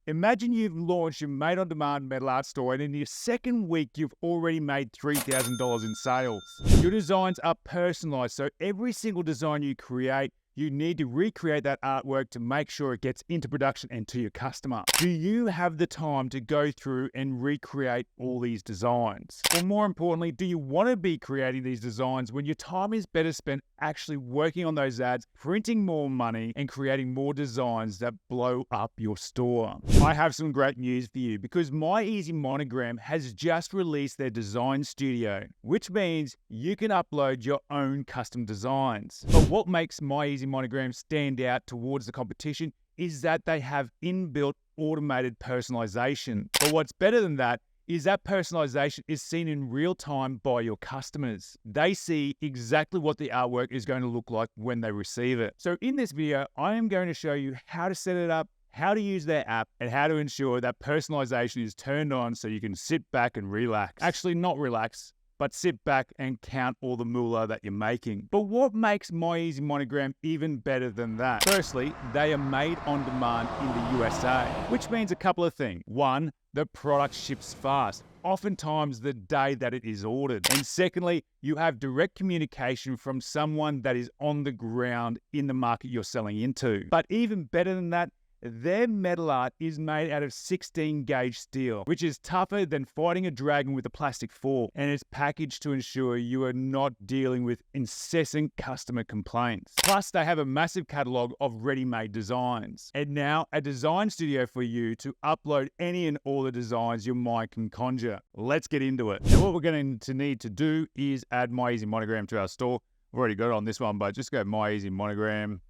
Imagine you've launched your made-on-demand metal art store, and in your second week, you've already made $3,000 in sales. Your designs are personalized, so every single design you create, you need to recreate that artwork to make sure it gets into production and to your customer. Do you have the time to go through and recreate all these designs? Or more importantly, do you want to be creating these designs when your time is better spent actually working on those ads, printing more money, and creating more designs that blow up your store? I have some great news for you, because My Easy Monogram has just released their design studio, which means you can upload your own custom designs. But what makes My Easy Monogram stand out towards the competition is that they have inbuilt automated personalization. But what's better than that is that personalization is seen in real time by your customers. They see exactly what the artwork is going to look like when they receive it. So in this video, I am going to show you how to set it up, how to use their app, and how to ensure that personalization is turned on so you can sit back and relax. Actually, not relax, but sit back and count all the moolah that you're making. But what makes My Easy Monogram even better than that? Firstly, they are made on demand in the USA, which means a couple of things. One, the product ships fast, oftentimes the day that it is ordered. And secondly, you have direct communication from someone that is on the ground in the market you're selling into. But even better than that, their metal art is made out of 16 gauge steel, which is tougher than fighting a dragon with a plastic fork, and it's packaged to ensure you are not dealing with incessant customer complaints. Plus, they have a massive catalog of ready-made designs, and now a design studio for you to upload any and all the designs your mind can conjure. Let's get into it. Now, what we're going to need to do is add My Easy Monogram to our store. We've already got it on this one, but just go My Easy Monogram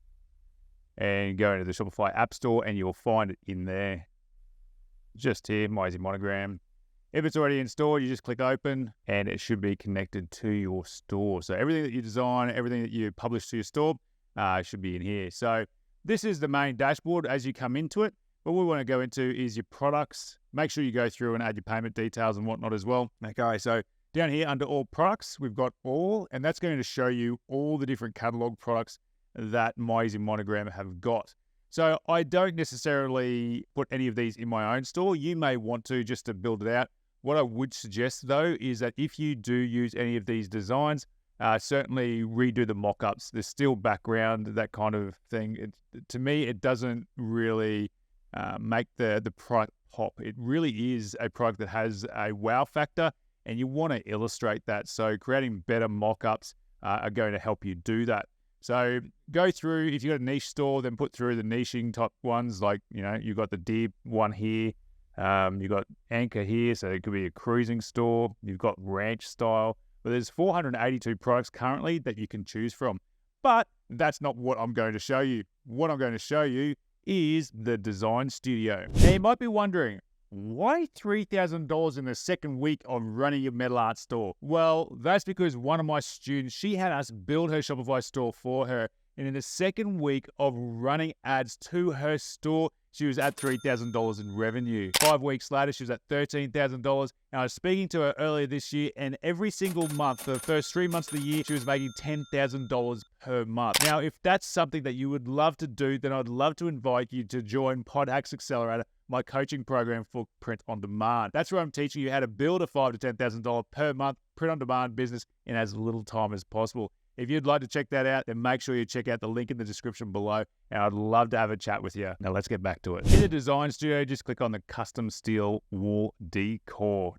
and go into the Shopify App Store, and you'll find it in there. Just here, My Easy Monogram. If it's already installed, you just click open, and it should be connected to your store. So everything that you design, everything that you publish to your store should be in here. So this is the main dashboard as you come into it. What we want to go into is your products. Make sure you go through and add your payment details and whatnot as well. Okay, so down here under all products, we've got all, and that's going to show you all the different catalog products that My Easy Monogram have got. So I don't necessarily put any of these in my own store. You may want to, just to build it out. What I would suggest though is that if you do use any of these designs, certainly redo the mock-ups, the steel background, that kind of thing. To me, it doesn't really make the product pop. It really is a product that has a wow factor, and you want to illustrate that. So creating better mock-ups are going to help you do that. So go through, if you've got a niche store, then put through the niching type ones, like, you know, you've got the deep one here, you've got anchor here, so it could be a cruising store, you've got ranch style, but there's 482 products currently that you can choose from. But that's not what I'm going to show you. What I'm going to show you is the design studio. Now you might be wondering, why $3,000 in the second week of running your metal art store? Well, that's because one of my students, she had us build her Shopify store for her. And in the second week of running ads to her store, she was at $3,000 in revenue. 5 weeks later, she was at $13,000. And I was speaking to her earlier this year, and every single month, the first 3 months of the year, she was making $10,000 per month. Now, if that's something that you would love to do, then I'd love to invite you to join Pod Hacks Accelerator, my coaching program for print on demand. That's where I'm teaching you how to build a $5,000 to $10,000 per month print on demand business in as little time as possible. If you'd like to check that out, then make sure you check out the link in the description below, and I'd love to have a chat with you. Now let's get back to it. In the design studio, just click on the custom steel wall decor.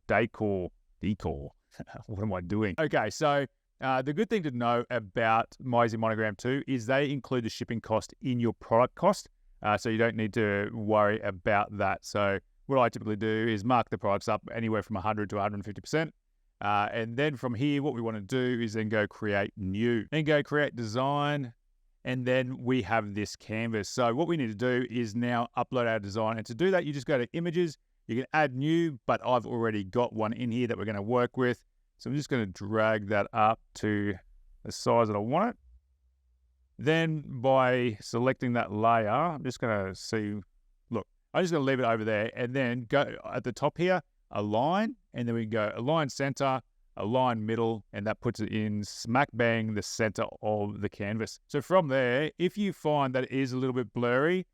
What am I doing? Okay, so the good thing to know about My Easy Monogram too is they include the shipping cost in your product cost. So you don't need to worry about that. So what I typically do is mark the products up anywhere from 100 to 150%. And then from here, what we want to do is then go create new, then go create design. And then we have this canvas. So what we need to do is now upload our design. And to do that, you just go to images, you can add new, but I've already got one in here that we're going to work with. So I'm just going to drag that up to the size that I want it. Then by selecting that layer, I'm just going to see, look, I'm just going to leave it over there, and then go at the top here, align, and then we can go align center, align middle, and that puts it in smack bang the center of the canvas. So from there, if you find that it is a little bit blurry,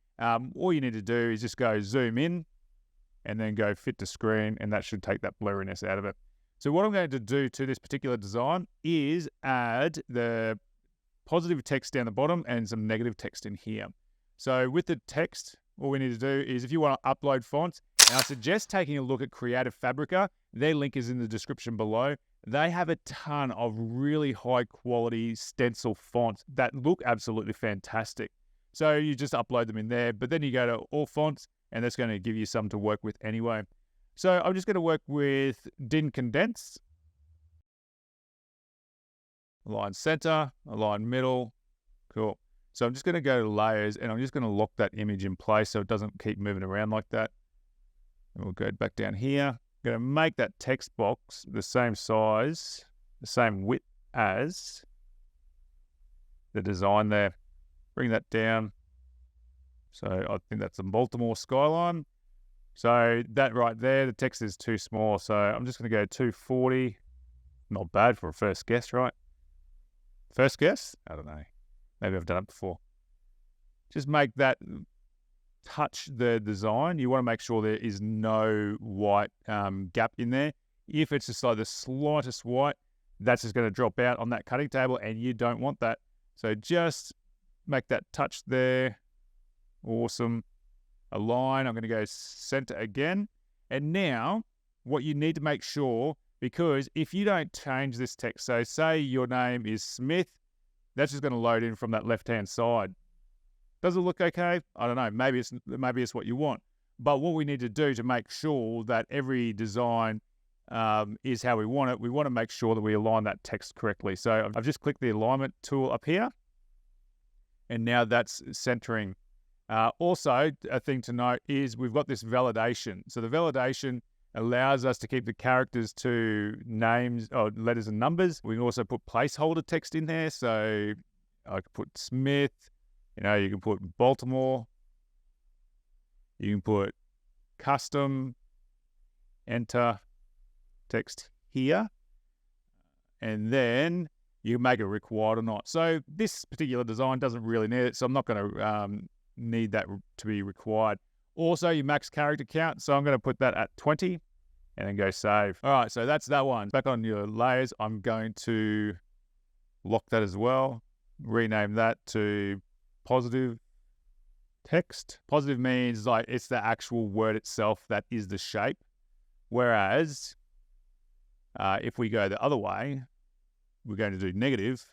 all you need to do is just go zoom in, and then go fit to screen, and that should take that blurriness out of it. So what I'm going to do to this particular design is add the positive text down the bottom and some negative text in here. So with the text, all we need to do is, if you want to upload fonts, and I suggest taking a look at Creative Fabrica. Their link is in the description below. They have a ton of really high quality stencil fonts that look absolutely fantastic. So you just upload them in there, but then you go to all fonts, and that's going to give you some to work with anyway. So I'm just going to work with DIN Condense, align center, align middle. Cool. So I'm just going to go to layers, and I'm just going to lock that image in place so it doesn't keep moving around like that. And we'll go back down here. I'm going to make that text box the same size, the same width as the design there. Bring that down. So I think that's a Baltimore skyline. So that right there, the text is too small. So I'm just going to go 240. Not bad for a first guess, right? First guess? I don't know. Maybe I've done it before. Just make that touch the design. You want to make sure there is no white gap in there. If it's just like the slightest white, that's just going to drop out on that cutting table, and you don't want that. So just make that touch there. Awesome. Align. I'm going to go center again. And now what you need to make sure, because if you don't change this text, so say your name is Smith, that's just going to load in from that left-hand side. Does it look okay? I don't know. Maybe it's what you want. But what we need to do to make sure that every design is how we want it, we want to make sure that we align that text correctly. So I've just clicked the alignment tool up here, and now that's centering. Also, a thing to note is we've got this validation. So the validation allows us to keep the characters to names or letters and numbers. We can also put placeholder text in there. So I could put Smith, you can put Baltimore, you can put custom, enter text here, and then you can make it required or not. So this particular design doesn't really need it, so I'm not going to need that to be required. Also, your max character count, so I'm going to put that at 20 and then go save. All right, so that's that one. Back on your layers, I'm going to lock that as well. Rename that to positive text. Positive means like it's the actual word itself that is the shape. Whereas if we go the other way, we're going to do negative,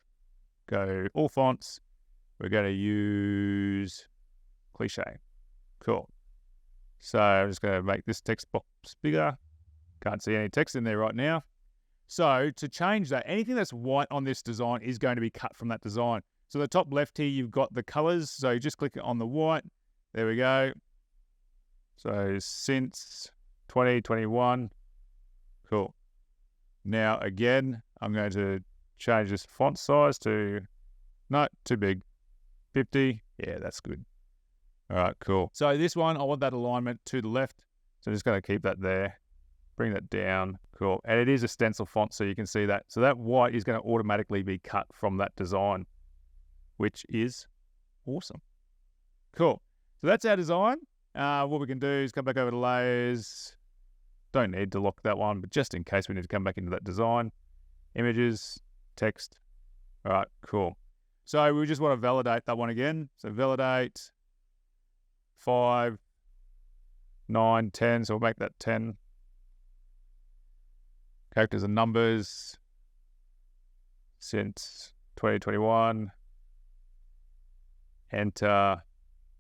go all fonts. We're going to use cliche. Cool. So I'm just going to make this text box bigger. Can't see any text in there right now. So to change that, anything that's white on this design is going to be cut from that design. So the top left here, you've got the colors. So you just click on the white. There we go. So since 2021. Cool. Now again, I'm going to change this font size to, no, too big. 50. Yeah, that's good. All right, cool. So this one, I want that alignment to the left. So I'm just going to keep that there. Bring that down. Cool. And it is a stencil font, so you can see that. So that white is going to automatically be cut from that design, which is awesome. Cool. So that's our design. What we can do is come back over to layers. Don't need to lock that one, but just in case we need to come back into that design. Images, text. All right, cool. So we just want to validate that one again. So validate 5, 9, 10. So we'll make that 10. Characters and numbers since 2021. Enter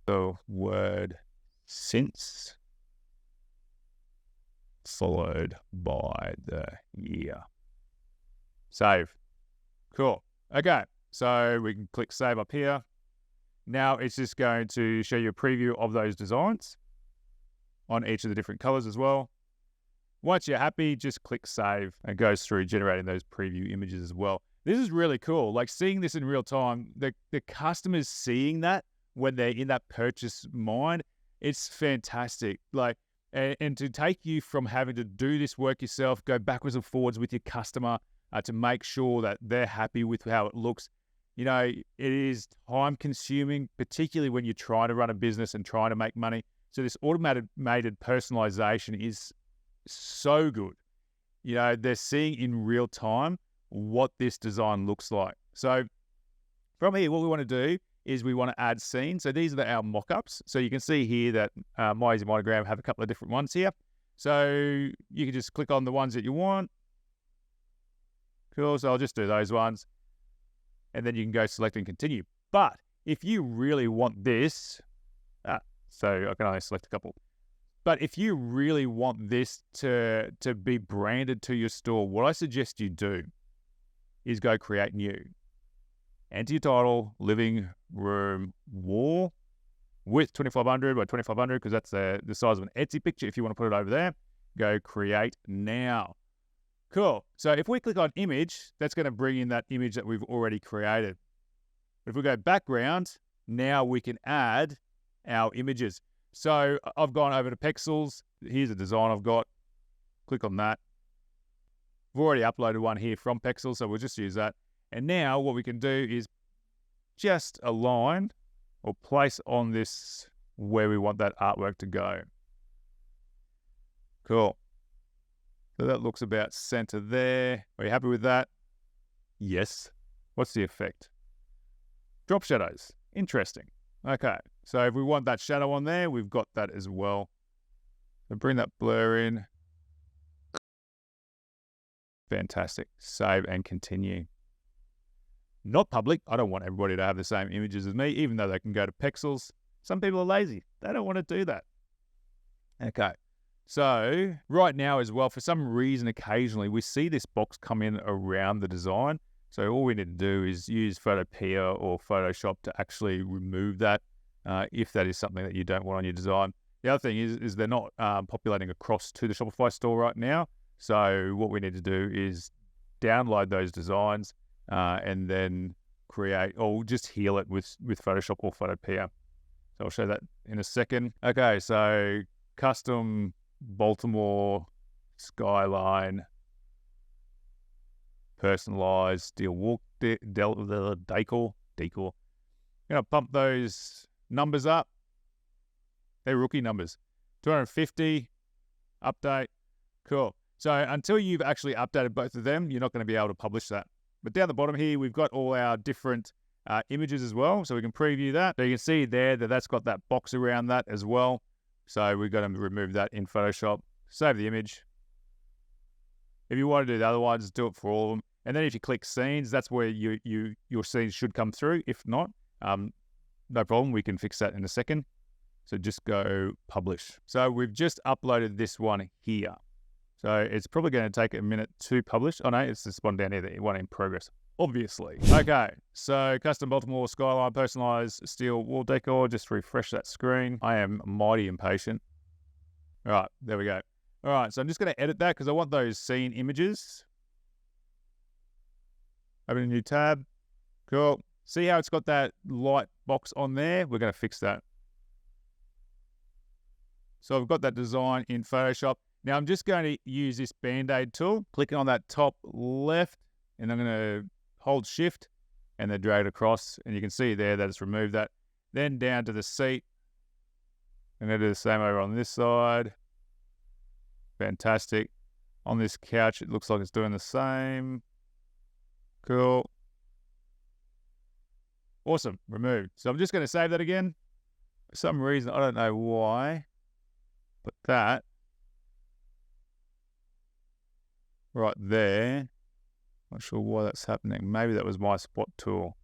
the word since followed by the year. Save. Cool. Okay. So we can click save up here. Now it's just going to show you a preview of those designs on each of the different colors as well. Once you're happy, just click save, and it goes through generating those preview images as well. This is really cool. Like seeing this in real time, the customers seeing that when they're in that purchase mind, it's fantastic. Like, and to take you from having to do this work yourself, go backwards and forwards with your customer to make sure that they're happy with how it looks. It is time consuming, particularly when you're trying to run a business and trying to make money. So this automated personalization is so good. You know, they're seeing in real time what this design looks like. So from here, what we want to do is we want to add scenes. So these are our mockups. So you can see here that My Easy Monogram have a couple of different ones here. So you can just click on the ones that you want. Cool, so I'll just do those ones. And then you can go select and continue. But if you really want this, so I can only select a couple. But if you really want this to be branded to your store, what I suggest you do is go create new. Enter your title, living room wall, width 2500 by 2500, because that's the size of an Etsy picture. If you want to put it over there, go create now. Cool. So if we click on image, that's going to bring in that image that we've already created. But if we go background, now we can add our images. So I've gone over to Pexels. Here's a design I've got. Click on that. I've already uploaded one here from Pexels, so we'll just use that. And now what we can do is just align or place on this where we want that artwork to go. Cool. So that looks about center there. Are you happy with that? Yes. What's the effect? Drop shadows. Interesting. Okay. So if we want that shadow on there, we've got that as well. So bring that blur in. Fantastic. Save and continue. Not public. I don't want everybody to have the same images as me, even though they can go to Pexels. Some people are lazy. They don't want to do that. Okay. So right now as well, for some reason, occasionally we see this box come in around the design. So all we need to do is use Photopea or Photoshop to actually remove that if that is something that you don't want on your design. The other thing is they're not populating across to the Shopify store right now. So what we need to do is download those designs and then create, or just heal it with Photoshop or Photopea. So I'll show that in a second. Okay, so custom Baltimore skyline, personalized steel walk decor. Gonna pump those numbers up. They're rookie numbers. 250, update. Cool. So until you've actually updated both of them, you're not going to be able to publish that. But down the bottom here, we've got all our different images as well. So we can preview that. So you can see there that that's got that box around that as well. So we've got to remove that in Photoshop. Save the image. If you want to do the other ones, do it for all of them. And then if you click scenes, that's where your scenes should come through. If not, no problem. We can fix that in a second. So just go publish. So we've just uploaded this one here. So it's probably going to take a minute to publish. Oh no, it's this one down here, the one in progress, obviously. Okay, so custom Baltimore skyline, personalized steel wall decor. Just refresh that screen. I am mighty impatient. All right, there we go. All right, so I'm just going to edit that because I want those scene images. Open a new tab. Cool. See how it's got that light box on there? We're going to fix that. So I've got that design in Photoshop. Now I'm just going to use this Band-Aid tool, clicking on that top left, and I'm going to hold shift and then drag it across. And you can see there that it's removed that. Then down to the seat. I'm going to do the same over on this side. Fantastic. On this couch, it looks like it's doing the same. Cool. Awesome. Removed. So I'm just going to save that again. For some reason, I don't know why, but that right there, not sure why that's happening. Maybe that was my spot tool.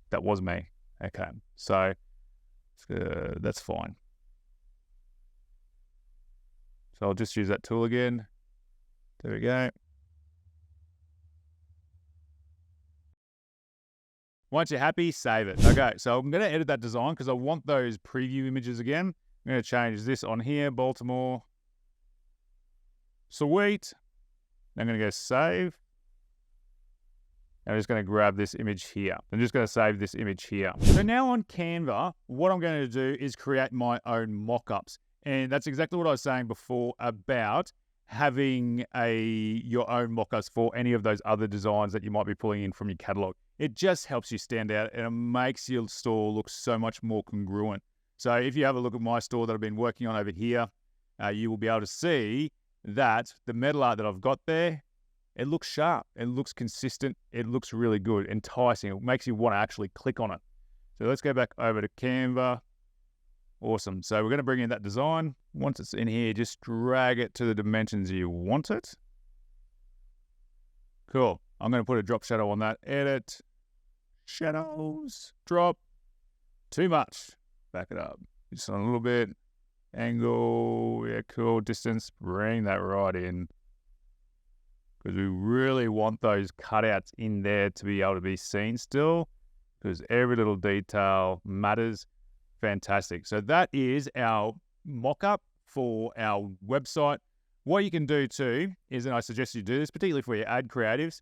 That was me. Okay. So that's fine. So I'll just use that tool again. There we go. Once you're happy, save it. Okay, so I'm going to edit that design because I want those preview images again. I'm going to change this on here, Baltimore. Sweet. I'm going to go save. I'm just going to grab this image here. I'm just going to save this image here. So now on Canva, what I'm going to do is create my own mockups. And that's exactly what I was saying before about having your own mockups for any of those other designs that you might be pulling in from your catalog. It just helps you stand out and it makes your store look so much more congruent. So if you have a look at my store that I've been working on over here, you will be able to see that the metal art that I've got there, it looks sharp, it looks consistent, it looks really good, enticing. It makes you want to actually click on it. So let's go back over to Canva. Awesome. So we're going to bring in that design. Once it's in here, just drag it to the dimensions you want it. Cool. I'm going to put a drop shadow on that. Edit. Shadows. Drop. Too much. Back it up. Just on a little bit. Angle. Yeah, cool. Distance. Bring that right in. Because we really want those cutouts in there to be able to be seen still. Because every little detail matters. Fantastic. So that is our mock-up for our website. What you can do too is, and I suggest you do this, particularly for your ad creatives,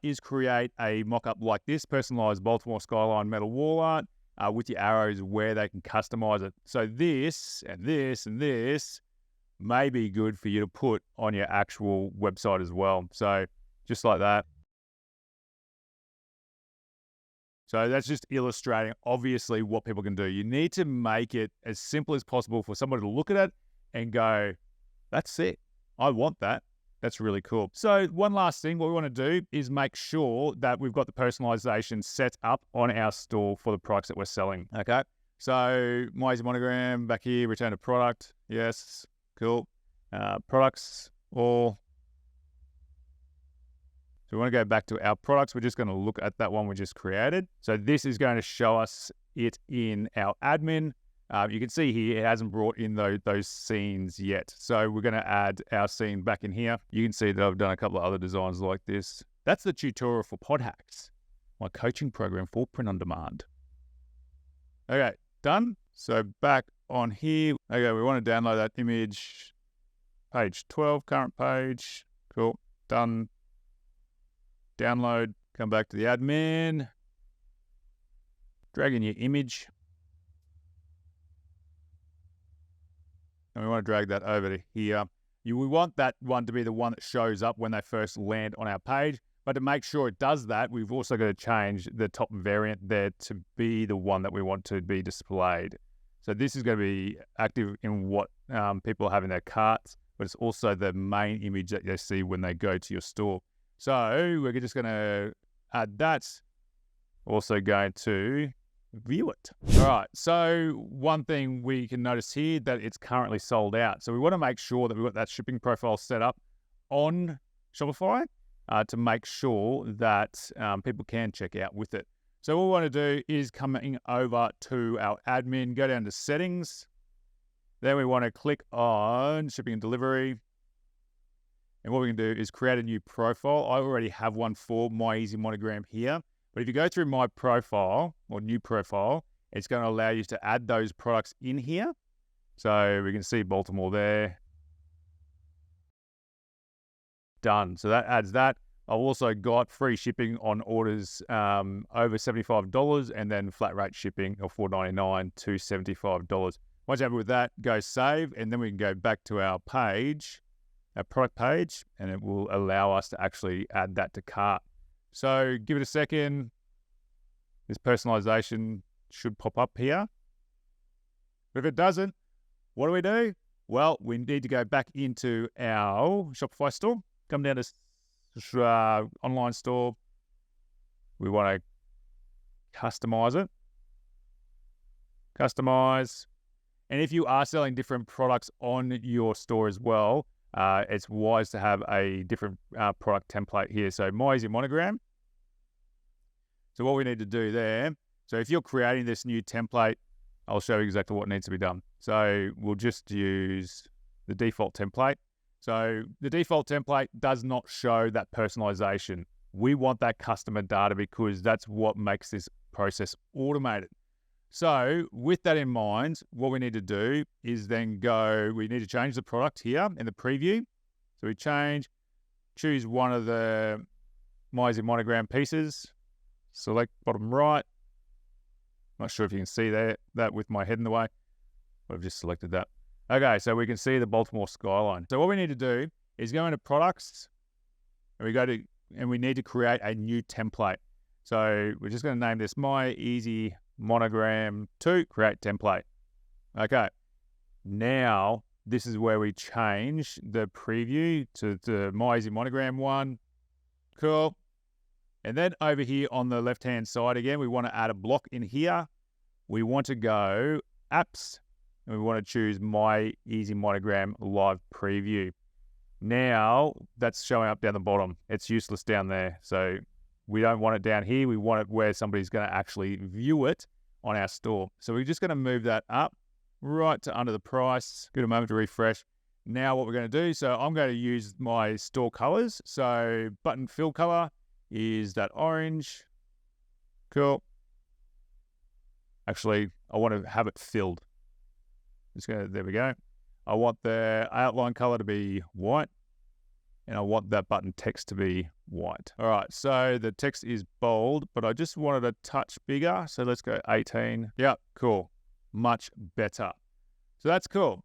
is create a mock-up like this, personalized Baltimore skyline metal wall art with your arrows where they can customize it. So this and this and this may be good for you to put on your actual website as well. So just like that. So that's just illustrating, obviously, what people can do. You need to make it as simple as possible for somebody to look at it and go, that's it. I want that. That's really cool. So one last thing, what we want to do is make sure that we've got the personalization set up on our store for the products that we're selling. Okay. So My Easy Monogram back here, return to product. Yes. Cool. Products, all. So we want to go back to our products. We're just going to look at that one we just created. So this is going to show us it in our admin. You can see here, it hasn't brought in those scenes yet. So we're going to add our scene back in here. You can see that I've done a couple of other designs like this. That's the tutorial for Pod Hacks, my coaching program for print on demand. Okay, done. So back on here. Okay, we want to download that image. Page 12, current page. Cool, done. Download, come back to the admin, drag in your image, and we want to drag that over to here. We want that one to be the one that shows up when they first land on our page, but to make sure it does that, we've also got to change the top variant there to be the one that we want to be displayed. So this is going to be active in what people have in their carts, but it's also the main image that they see when they go to your store. So we're just going to add that. Also going to view it. All right. So one thing we can notice here that it's currently sold out. So we want to make sure that we've got that shipping profile set up on Shopify to make sure that people can check out with it. So what we want to do is coming over to our admin, go down to settings. Then we want to click on shipping and delivery. And what we can do is create a new profile. I already have one for My Easy Monogram here. But if you go through my profile or new profile, it's going to allow you to add those products in here. So we can see Baltimore there. Done. So that adds that. I've also got free shipping on orders over $75 and then flat rate shipping of $4.99 to $75. Once you're happy with that, go save, and then we can go back to our page, our product page, and it will allow us to actually add that to cart. So give it a second. This personalization should pop up here. But if it doesn't, what do we do? Well, we need to go back into our Shopify store, come down to online store. We want to customize it. Customize. And if you are selling different products on your store as well, it's wise to have a different product template here. So My Easy Monogram. So what we need to do there, so if you're creating this new template, I'll show you exactly what needs to be done. So we'll just use the default template. So the default template does not show that personalization. We want that customer data because that's what makes this process automated. So with that in mind, what we need to do is then we need to change the product here in the preview. So we choose one of the My Easy Monogram pieces, select bottom right. Not sure if you can see that with my head in the way, but I've just selected that. Okay, so we can see the Baltimore skyline. So what we need to do is go into products, and we need to create a new template. So we're just going to name this My Easy Monogram 2, create template. Okay, now this is where we change the preview to the My Easy Monogram one. Cool. And then over here on the left-hand side again, we want to add a block in here. We want to go apps, and we want to choose My Easy Monogram Live Preview. Now that's showing up down the bottom. It's useless down there. So we don't want it down here. We want it where somebody's going to actually view it on our store. So we're just going to move that up right to under the price. Give it a moment to refresh. Now what we're going to do, so I'm going to use my store colors. So button fill color is that orange. Cool. Actually, I want to have it filled. There we go. I want the outline color to be white, and I want that button text to be white. All right, so the text is bold, but I just wanted a touch bigger. So let's go 18. Yep, cool. Much better. So that's cool.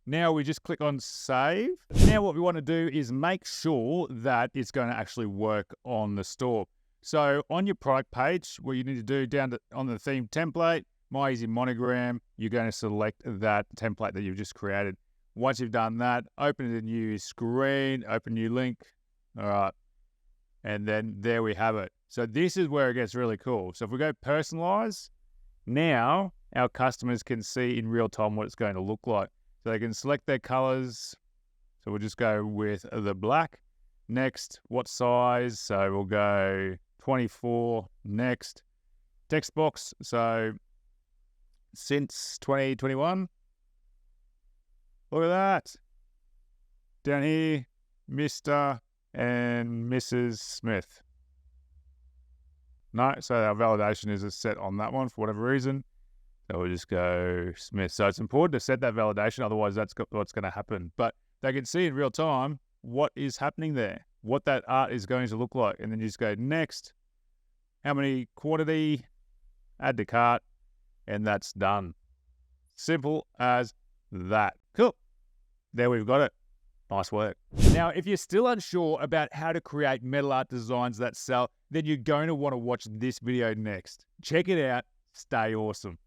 Now we just click on save. Now what we want to do is make sure that it's going to actually work on the store. So on your product page, what you need to do down on the theme template, My Easy Monogram, you're going to select that template that you've just created. Once you've done that, open a new screen, open new link. All right. And then there we have it. So this is where it gets really cool. So if we go personalize, now our customers can see in real time what it's going to look like. So they can select their colors. So we'll just go with the black. Next, what size? So we'll go 24. Next, text box. So since 2021. Look at that. Down here, Mr. and Mrs. Smith. No, so our validation is set on that one for whatever reason. So we'll just go Smith. So it's important to set that validation, otherwise that's what's going to happen. But they can see in real time what is happening there, what that art is going to look like. And then you just go next, how many quantity, add to cart, and that's done. Simple as that. Cool. There we've got it. Nice work. Now, if you're still unsure about how to create metal art designs that sell, then you're going to want to watch this video next. Check it out. Stay awesome.